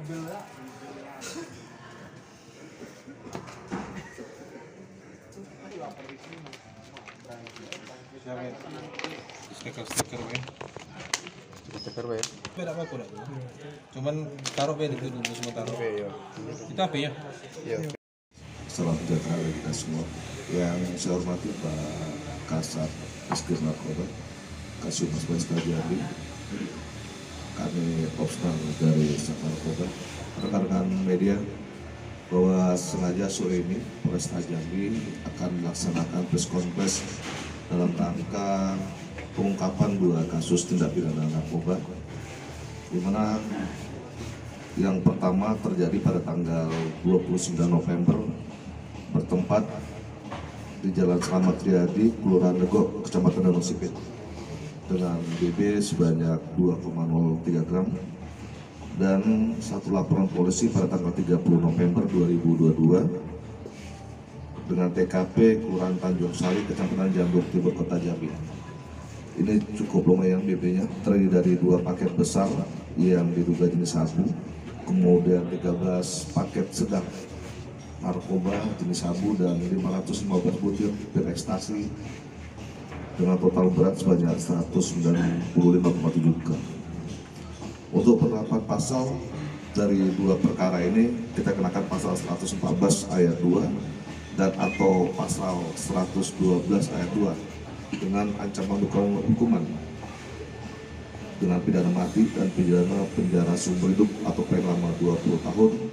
Stiker ya. Stiker ya. Beda apa kurang? Cuman taruh beda itu dulu sementara. Iya. Kita apa ya? Iya. Salam sejahtera bagi kita semua. Yang saya hormati Pak Kasat Eskir Narkoba, Kasih Mas Baska Jambi, kami opsional dari Sat Narkoba, rekan-rekan media, bahwa sengaja sore ini Polresta Jambi akan melaksanakan press conference dalam rangka pengungkapan 2 kasus tindak pidana narkoba, di mana yang pertama terjadi pada tanggal 29 November bertempat di Jalan Slamet Riyadi, Kelurahan Legok, Kecamatan Danau Sipit, dengan BB sebanyak 2,03 gram, dan 1 laporan polisi pada tanggal 30 November 2022 dengan TKP Kelurahan Tanjung Sari, Kecamatan Jambuk Timur, Kota Jambi. Ini cukup lumayan BB-nya, terdiri dari 2 paket besar yang diduga jenis sabu, kemudian 13 paket sedang narkoba jenis sabu, dan 515 butir pil ekstasi dengan total berat sebanyak 195,7 gram. Untuk penerapan pasal dari 2 perkara ini, kita kenakan pasal 114 ayat 2 dan atau pasal 112 ayat 2 dengan ancaman hukuman dengan pidana mati dan pidana penjara seumur hidup atau paling lama 20 tahun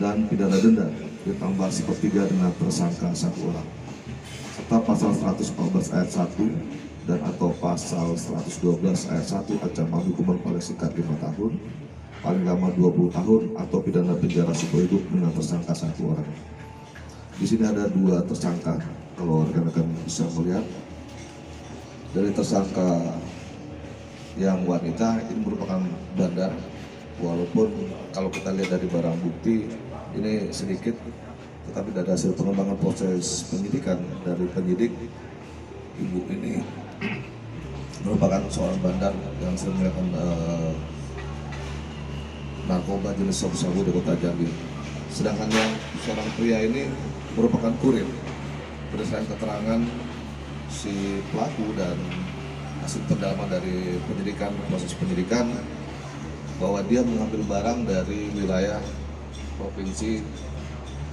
dan pidana denda ditambah sepertiga dengan tersangka 1 orang, serta pasal 114 ayat 1 dan atau pasal 112 ayat 1 ancaman hukuman paling singkat 5 tahun, paling lama 20 tahun atau pidana penjara seumur hidup dengan tersangka 1 orang. Di sini ada 2 tersangka, kalau rekan-rekan bisa melihat. Dari tersangka yang wanita ini merupakan bandar, walaupun kalau kita lihat dari barang bukti ini sedikit, tetapi dari hasil pengembangan proses penyidikan dari penyidik, ibu ini merupakan seorang bandar yang sering melakukan narkoba jenis sabu-sabu di Kota Jambi. Sedangkan yang seorang pria ini merupakan kurir. Berdasarkan keterangan si pelaku dan hasil pendalaman dari penyidikan, proses penyidikan, bahwa dia mengambil barang dari wilayah provinsi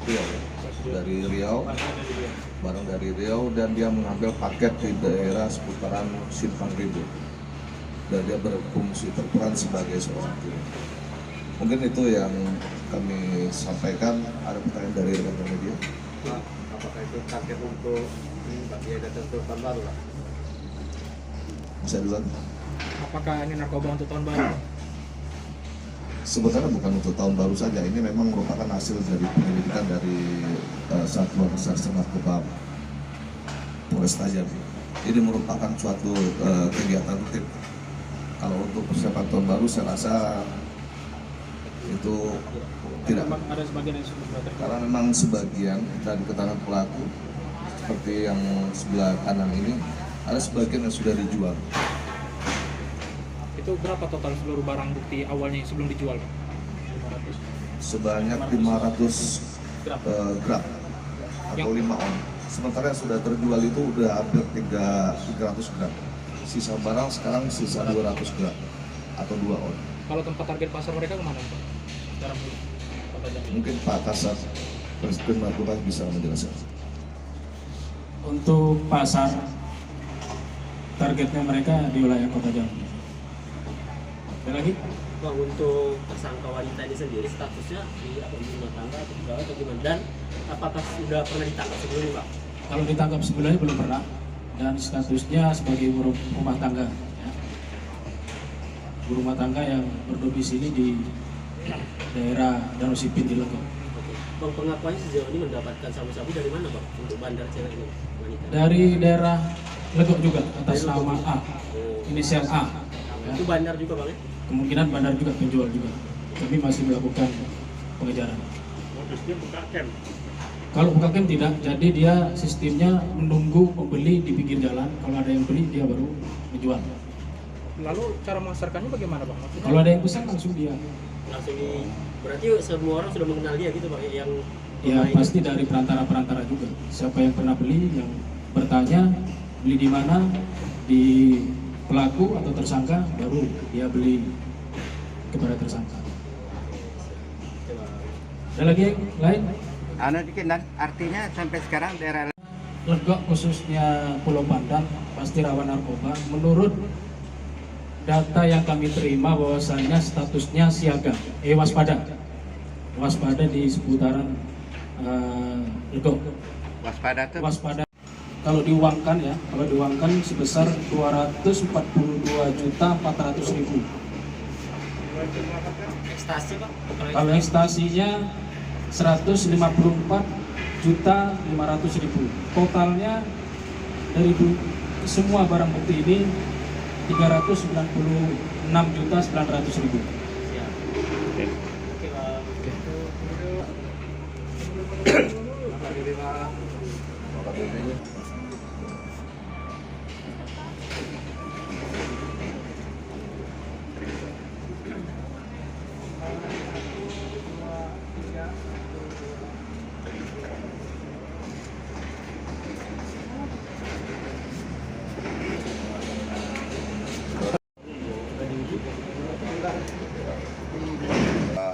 Riau, barang dari Riau, dan dia mengambil paket di daerah seputaran Simpang Rindu, dan dia berfungsi berperan sebagai seorang kurir. Mungkin itu yang kami sampaikan. Ada pertanyaan dari rekan-rekan media? Pak, apakah itu target untuk bagi ada tahun baru, Pak? Bisa duluan? Apakah ini narkoba untuk tahun baru? Sebenarnya bukan untuk tahun baru saja, ini memang merupakan hasil dari penyelidikan dari Satuan Reserse Narkoba Polresta Jambi. Ini merupakan suatu kegiatan rutin. Kalau untuk persiapan tahun baru, saya rasa itu tidak. Ada sebagian yang sudah terkait. Karena memang sebagian dari keterangan pelaku seperti yang sebelah kanan ini, ada sebagian yang sudah dijual. Itu berapa total seluruh barang bukti awalnya yang sebelum dijual? 500. Sebanyak 500 gram atau 5 on. Sementara yang sudah terjual itu udah hampir 300 gram. Sisa barang sekarang sisa 200 gram atau 2 on. Kalau tempat target pasar mereka kemana, Pak? Sekarang dulu. Mungkin Pak Kasat Presiden Narkoba bisa menjelaskan. Untuk pasar, targetnya mereka di wilayah Kota Jambi. Ada lagi? Bang, untuk tersangka wanita ini sendiri statusnya di rumah tangga atau pegawai atau gimana? Dan apakah sudah pernah ditangkap sebelumnya, Pak? Kalau ditangkap sebelumnya belum pernah, dan statusnya sebagai ibu rumah tangga, ya. Ibu rumah tangga yang berdomisili di daerah Danau Sipit di Legok. Oke. Bang, pengakuannya sejauh ini mendapatkan sabu-sabu dari mana, Bang? Untuk bandar cewek ini, wanita? Dari daerah Legok juga, atas Dari Legok nama juga? A, inisial A. Ya. Itu bandar juga, Bang, ya? Kemungkinan bandar juga, penjual juga. Kami masih melakukan pengejaran. Modusnya buka camp? Kalau buka camp tidak, jadi dia sistemnya menunggu pembeli di pinggir jalan. Kalau ada yang beli, dia baru menjual. Lalu cara memasarkannya bagaimana, Bang? Maksudnya, Kalau ada yang pesan langsung dia langsung di berarti semua orang sudah mengenal dia gitu Pak yang Ya pemain. pasti dari perantara-perantara juga. Siapa yang pernah beli, yang bertanya beli di mana, di pelaku atau tersangka, baru dia beli kepada tersangka. Coba. Ada lagi yang lain? Anu dikit dan artinya sampai sekarang daerah Legok khususnya Pulau Pandan pasti rawan narkoba. Menurut data yang kami terima bahwasanya statusnya siaga, waspada di seputaran Legok. waspada tuh Waspada. Kalau diuangkan ya, kalau diuangkan sebesar 242.400.000. Ekstasi Pak. Kalau ekstasinya 154.500.000. Totalnya dari semua barang bukti ini 396.900.000. Siap. Oke Pak.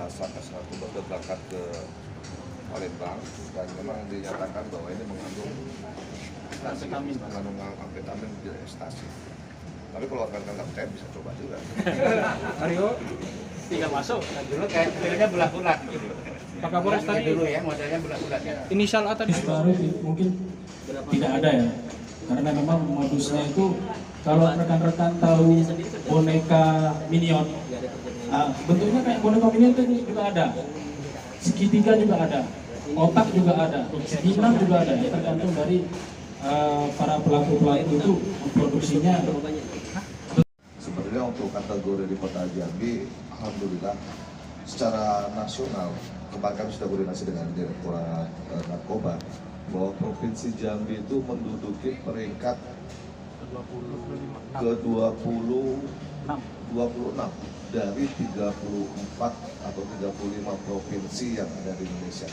Satgas Narkoba sudah berangkat ke Palembang dan memang dinyatakan bahwa ini mengandung amfetamin di ekstasi. Tapi kalau rekan-rekan percaya bisa coba juga. Tinggal masuk. dulu kayak modelnya bulat-bulat gitu. Pak Kapolres tadi Dulu ya modelnya bulat-bulat ya. inisial A tadi. Baru mungkin tidak ada ya, karena memang modusnya itu kalau rekan-rekan tahu boneka Minion, bentuknya kayak boneka Minion itu juga ada, segitiga juga ada, otak juga ada, segimang juga ada, ya tergantung dari para pelaku-pelaku itu memproduksinya. Sebenarnya untuk kategori di Kota Jambi, alhamdulillah secara nasional kemarin kami sudah koordinasi dengan Direktorat Narkoba bahwa Provinsi Jambi itu menduduki peringkat ke-26 dari 34 atau 35 provinsi yang ada di Indonesia.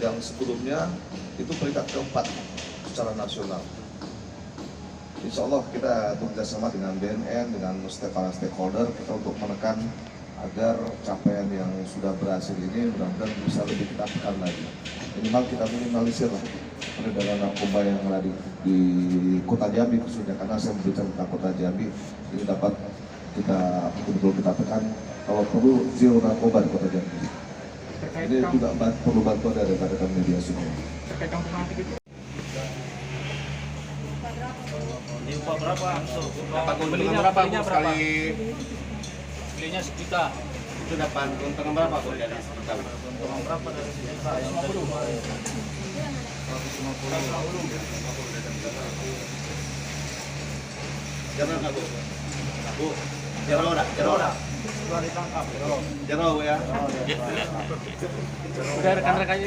Yang sebelumnya itu peringkat keempat secara nasional. Insya Allah kita bekerjasama dengan BNN, dengan para stakeholder kita untuk menekan agar capaian yang sudah berhasil ini mudah-mudahan bisa lebih kita tekan lagi. Minimal kita minimalisir lah peredaran narkoba yang ada di Kota Jambi khususnya, karena saya berbicara tentang Kota Jambi ini dapat kita betul-betul kita tekan, kalau perlu zero narkoba di Kota Jambi. Ini juga perlu bantuan dari rekan-rekan media semua. Di upah berapa? Dapat keuntungan berapa Bu sekali? Belinya sejuta. Itu dapat keuntungan berapa Bu dari sejuta? Keuntungan berapa dari sejuta? 150. Jangan nggak Bu? Bu, jero dah, jero dah. Jero ya. Udah rekan-rekannya